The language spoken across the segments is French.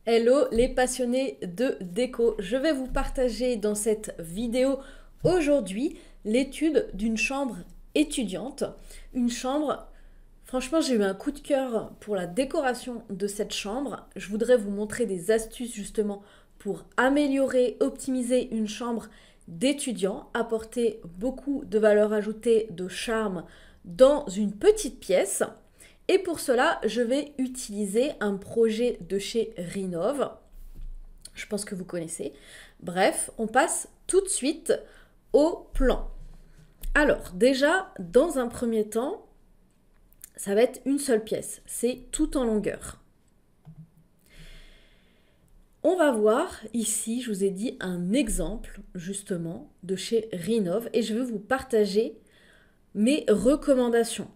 Hello les passionnés de déco, je vais vous partager dans cette vidéo aujourd'hui l'étude d'une chambre étudiante. Une chambre, franchement j'ai eu un coup de cœur pour la décoration de cette chambre. Je voudrais vous montrer des astuces justement pour améliorer, optimiser une chambre d'étudiant, apporter beaucoup de valeur ajoutée, de charme dans une petite pièce. Et pour cela, je vais utiliser un projet de chez Rinov. Je pense que vous connaissez. Bref, on passe tout de suite au plan. Alors, déjà, dans un premier temps, ça va être une seule pièce. C'est tout en longueur. On va voir ici, je vous ai dit, un exemple justement de chez Rinov et je vais vous partager mes recommandations.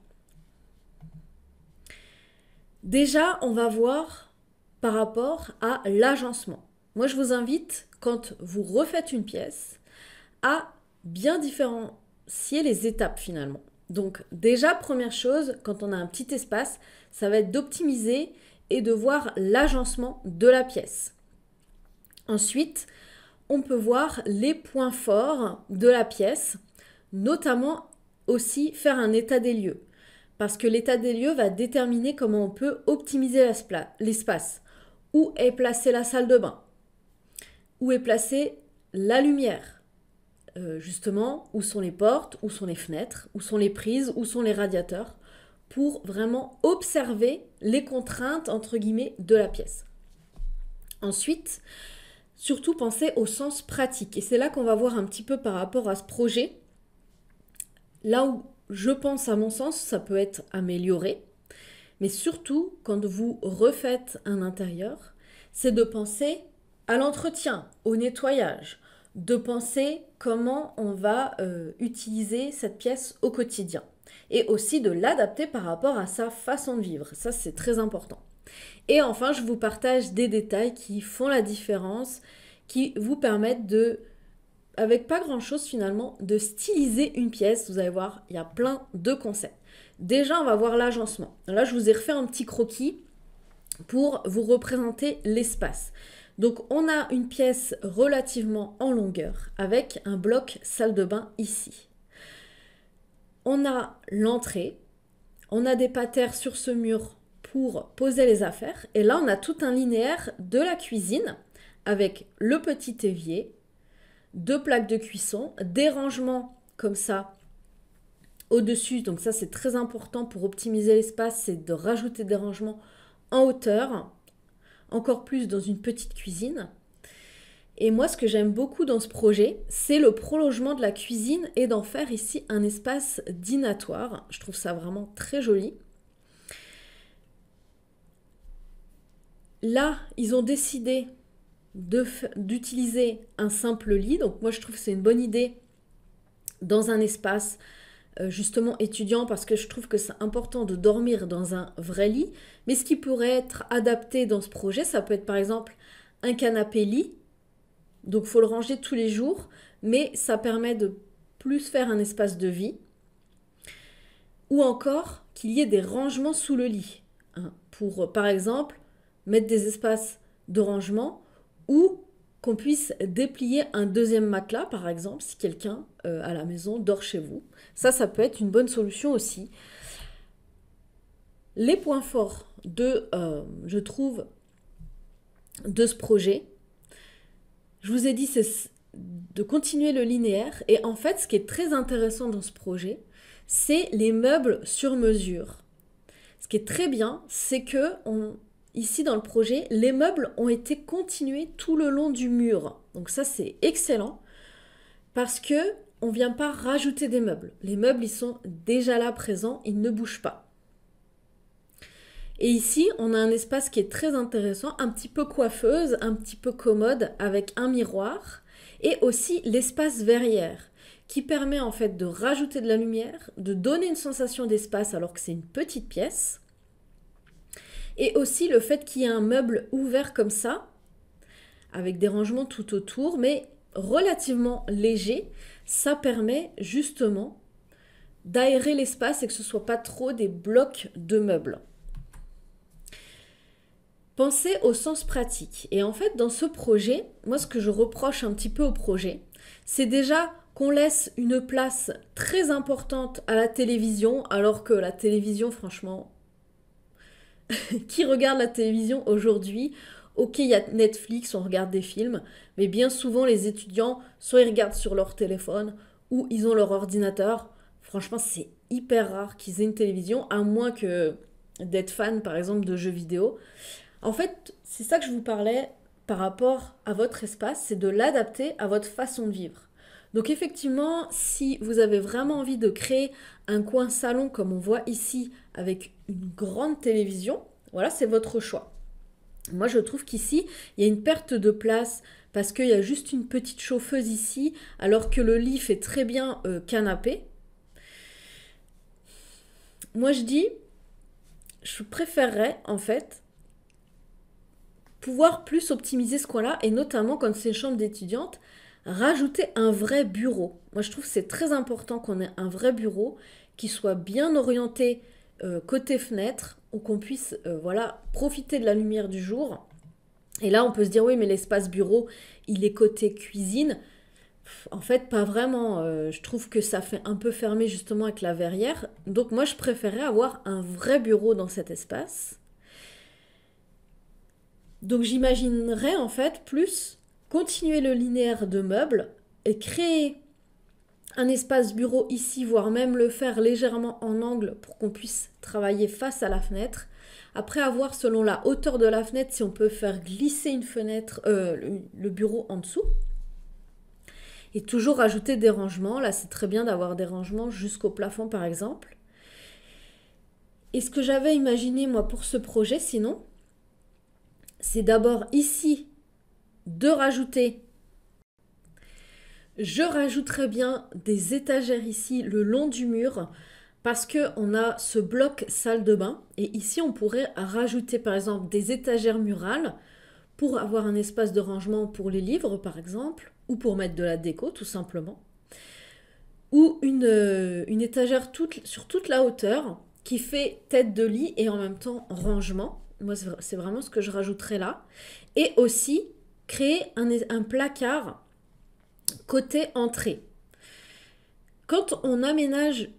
Déjà, on va voir par rapport à l'agencement. Moi, je vous invite, quand vous refaites une pièce, à bien différencier les étapes finalement. Donc déjà, première chose, quand on a un petit espace, ça va être d'optimiser et de voir l'agencement de la pièce. Ensuite, on peut voir les points forts de la pièce, notamment aussi faire un état des lieux. Parce que l'état des lieux va déterminer comment on peut optimiser l'espace. Où est placée la salle de bain? Où est placée la lumière? Justement, où sont les portes? Où sont les fenêtres? Où sont les prises? Où sont les radiateurs? Pour vraiment observer les contraintes, entre guillemets, de la pièce. Ensuite, surtout penser au sens pratique. Et c'est là qu'on va voir un petit peu par rapport à ce projet. Là où je pense, à mon sens, ça peut être amélioré. Mais surtout, quand vous refaites un intérieur, c'est de penser à l'entretien, au nettoyage, de penser comment on va utiliser cette pièce au quotidien. Et aussi de l'adapter par rapport à sa façon de vivre. Ça, c'est très important. Et enfin, je vous partage des détails qui font la différence, qui vous permettent de, avec pas grand-chose finalement, de styliser une pièce. Vous allez voir, il y a plein de concepts. Déjà, on va voir l'agencement. Là, je vous ai refait un petit croquis pour vous représenter l'espace. Donc, on a une pièce relativement en longueur avec un bloc salle de bain ici. On a l'entrée, on a des patères sur ce mur pour poser les affaires. Et là, on a tout un linéaire de la cuisine avec le petit évier, deux plaques de cuisson, des rangements comme ça au-dessus. Donc ça, c'est très important pour optimiser l'espace, c'est de rajouter des rangements en hauteur, encore plus dans une petite cuisine. Et moi, ce que j'aime beaucoup dans ce projet, c'est le prolongement de la cuisine et d'en faire ici un espace dînatoire. Je trouve ça vraiment très joli. Là, ils ont décidé d'utiliser un simple lit. Donc moi, je trouve que c'est une bonne idée dans un espace justement étudiant parce que je trouve que c'est important de dormir dans un vrai lit. Mais ce qui pourrait être adapté dans ce projet, ça peut être par exemple un canapé lit. Donc il faut le ranger tous les jours, mais ça permet de plus faire un espace de vie. Ou encore qu'il y ait des rangements sous le lit. Hein, pour par exemple mettre des espaces de rangement ou qu'on puisse déplier un deuxième matelas, par exemple, si quelqu'un à la maison dort chez vous. Ça peut être une bonne solution aussi. Les points forts je trouve, de ce projet, je vous ai dit, c'est de continuer le linéaire. Et en fait, ce qui est très intéressant dans ce projet, c'est les meubles sur mesure. Ce qui est très bien, c'est que ici dans le projet, les meubles ont été continués tout le long du mur. Donc ça, c'est excellent parce que on vient pas rajouter des meubles. Les meubles, ils sont déjà là présents, ils ne bougent pas. Et ici, on a un espace qui est très intéressant, un petit peu coiffeuse, un petit peu commode, avec un miroir, et aussi l'espace verrière, qui permet en fait de rajouter de la lumière, de donner une sensation d'espace alors que c'est une petite pièce. Et aussi le fait qu'il y ait un meuble ouvert comme ça, avec des rangements tout autour, mais relativement léger, ça permet justement d'aérer l'espace et que ce ne soit pas trop des blocs de meubles. Pensez au sens pratique. Et en fait, dans ce projet, moi, ce que je reproche un petit peu au projet, c'est déjà qu'on laisse une place très importante à la télévision, alors que la télévision, franchement, qui regarde la télévision aujourd'hui? Ok, il y a Netflix, on regarde des films, mais bien souvent, les étudiants, soit ils regardent sur leur téléphone, ou ils ont leur ordinateur. Franchement, c'est hyper rare qu'ils aient une télévision, à moins que d'être fan, par exemple, de jeux vidéo. En fait, c'est ça que je vous parlais par rapport à votre espace, c'est de l'adapter à votre façon de vivre. Donc effectivement, si vous avez vraiment envie de créer un coin salon comme on voit ici avec une grande télévision, voilà, c'est votre choix. Moi, je trouve qu'ici, il y a une perte de place parce qu'il y a juste une petite chauffeuse ici, alors que le lit fait très bien canapé. Moi, je préférerais en fait pouvoir plus optimiser ce coin-là, et notamment quand c'est une chambre d'étudiante, rajouter un vrai bureau. Moi, je trouve que c'est très important qu'on ait un vrai bureau qui soit bien orienté côté fenêtre, ou qu'on puisse voilà, profiter de la lumière du jour. Et là, on peut se dire, oui, mais l'espace bureau, il est côté cuisine. En fait, pas vraiment. Je trouve que ça fait un peu fermé justement avec la verrière. Donc moi, je préférais avoir un vrai bureau dans cet espace. Donc j'imaginerais en fait plus continuer le linéaire de meubles et créer un espace bureau ici, voire même le faire légèrement en angle pour qu'on puisse travailler face à la fenêtre. Après avoir selon la hauteur de la fenêtre si on peut faire glisser une fenêtre, le bureau en dessous. Et toujours rajouter des rangements. Là c'est très bien d'avoir des rangements jusqu'au plafond par exemple. Et ce que j'avais imaginé moi pour ce projet sinon, c'est d'abord ici de rajouter. Je rajouterais bien des étagères ici le long du mur parce qu'on a ce bloc salle de bain et ici on pourrait rajouter par exemple des étagères murales pour avoir un espace de rangement pour les livres par exemple ou pour mettre de la déco tout simplement, ou une étagère sur toute la hauteur qui fait tête de lit et en même temps rangement. Moi c'est vraiment ce que je rajouterais là. Et aussi créer un placard côté entrée. Quand on aménage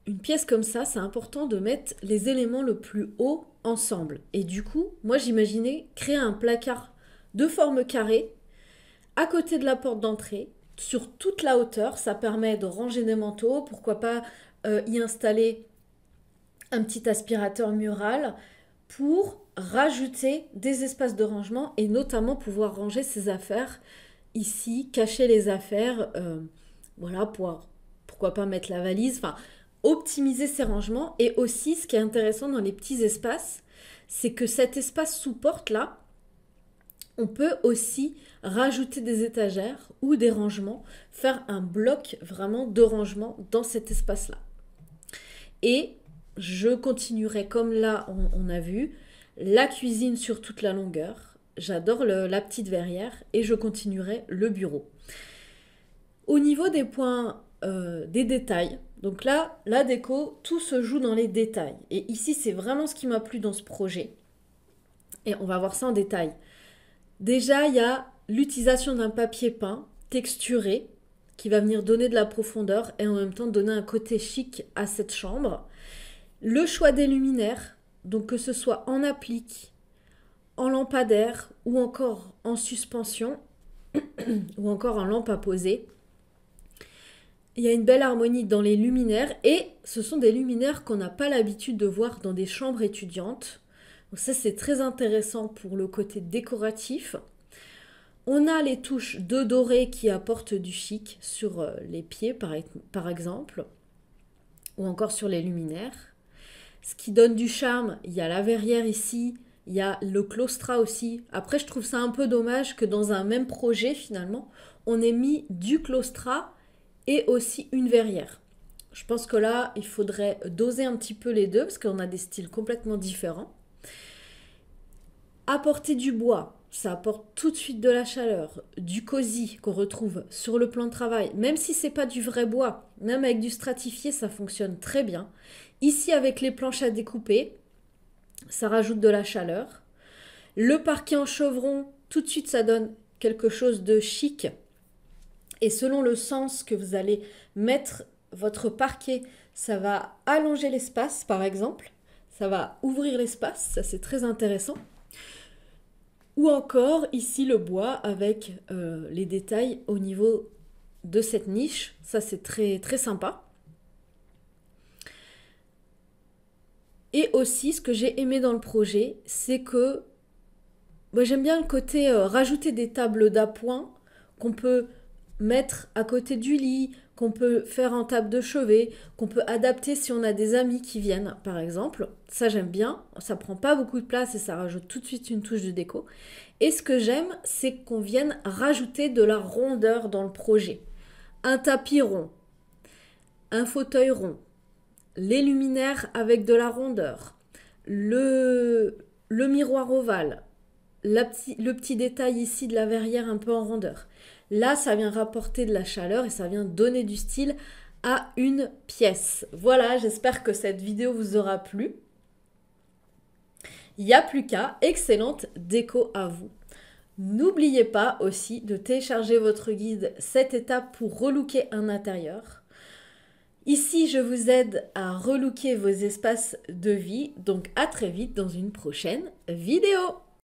une pièce comme ça, c'est important de mettre les éléments le plus haut ensemble. Et du coup, moi j'imaginais créer un placard de forme carrée à côté de la porte d'entrée, sur toute la hauteur. Ça permet de ranger des manteaux, pourquoi pas y installer un petit aspirateur mural pour rajouter des espaces de rangement et notamment pouvoir ranger ses affaires ici, cacher les affaires, voilà, pourquoi pas mettre la valise, enfin, optimiser ces rangements. Et aussi, ce qui est intéressant dans les petits espaces, c'est que cet espace sous porte là, on peut aussi rajouter des étagères ou des rangements, faire un bloc vraiment de rangement dans cet espace-là. Et je continuerai comme là on a vu, la cuisine sur toute la longueur. J'adore la petite verrière et je continuerai le bureau. Au niveau des points, des détails, donc là, la déco, tout se joue dans les détails. Et ici, c'est vraiment ce qui m'a plu dans ce projet. Et on va voir ça en détail. Déjà, il y a l'utilisation d'un papier peint texturé qui va venir donner de la profondeur et en même temps donner un côté chic à cette chambre. Le choix des luminaires, donc que ce soit en applique, en lampadaire ou encore en suspension ou encore en lampe à poser. Il y a une belle harmonie dans les luminaires et ce sont des luminaires qu'on n'a pas l'habitude de voir dans des chambres étudiantes. Donc ça c'est très intéressant pour le côté décoratif. On a les touches de doré qui apportent du chic sur les pieds par exemple ou encore sur les luminaires. Ce qui donne du charme, il y a la verrière ici, il y a le claustrat aussi. Après, je trouve ça un peu dommage que dans un même projet, finalement, on ait mis du claustrat et aussi une verrière. Je pense que là, il faudrait doser un petit peu les deux parce qu'on a des styles complètement différents. Apporter du bois, ça apporte tout de suite de la chaleur, du cosy qu'on retrouve sur le plan de travail, même si c'est pas du vrai bois, même avec du stratifié, ça fonctionne très bien. Ici, avec les planches à découper, ça rajoute de la chaleur. Le parquet en chevron, tout de suite, ça donne quelque chose de chic. Et selon le sens que vous allez mettre votre parquet, ça va allonger l'espace, par exemple. Ça va ouvrir l'espace, ça c'est très intéressant. Ou encore, ici, le bois avec les détails au niveau de cette niche. Ça, c'est très, très sympa. Et aussi, ce que j'ai aimé dans le projet, c'est que moi, j'aime bien le côté rajouter des tables d'appoint qu'on peut mettre à côté du lit, qu'on peut faire en table de chevet, qu'on peut adapter si on a des amis qui viennent, par exemple. Ça, j'aime bien. Ça prend pas beaucoup de place et ça rajoute tout de suite une touche de déco. Et ce que j'aime, c'est qu'on vienne rajouter de la rondeur dans le projet. Un tapis rond, un fauteuil rond, les luminaires avec de la rondeur, le miroir ovale, le petit détail ici de la verrière un peu en rondeur. Là, ça vient rapporter de la chaleur et ça vient donner du style à une pièce. Voilà, j'espère que cette vidéo vous aura plu. Il n'y a plus qu'à, excellente déco à vous. N'oubliez pas aussi de télécharger votre guide 7 étapes pour relooker un intérieur. Ici, je vous aide à relooker vos espaces de vie, donc à très vite dans une prochaine vidéo.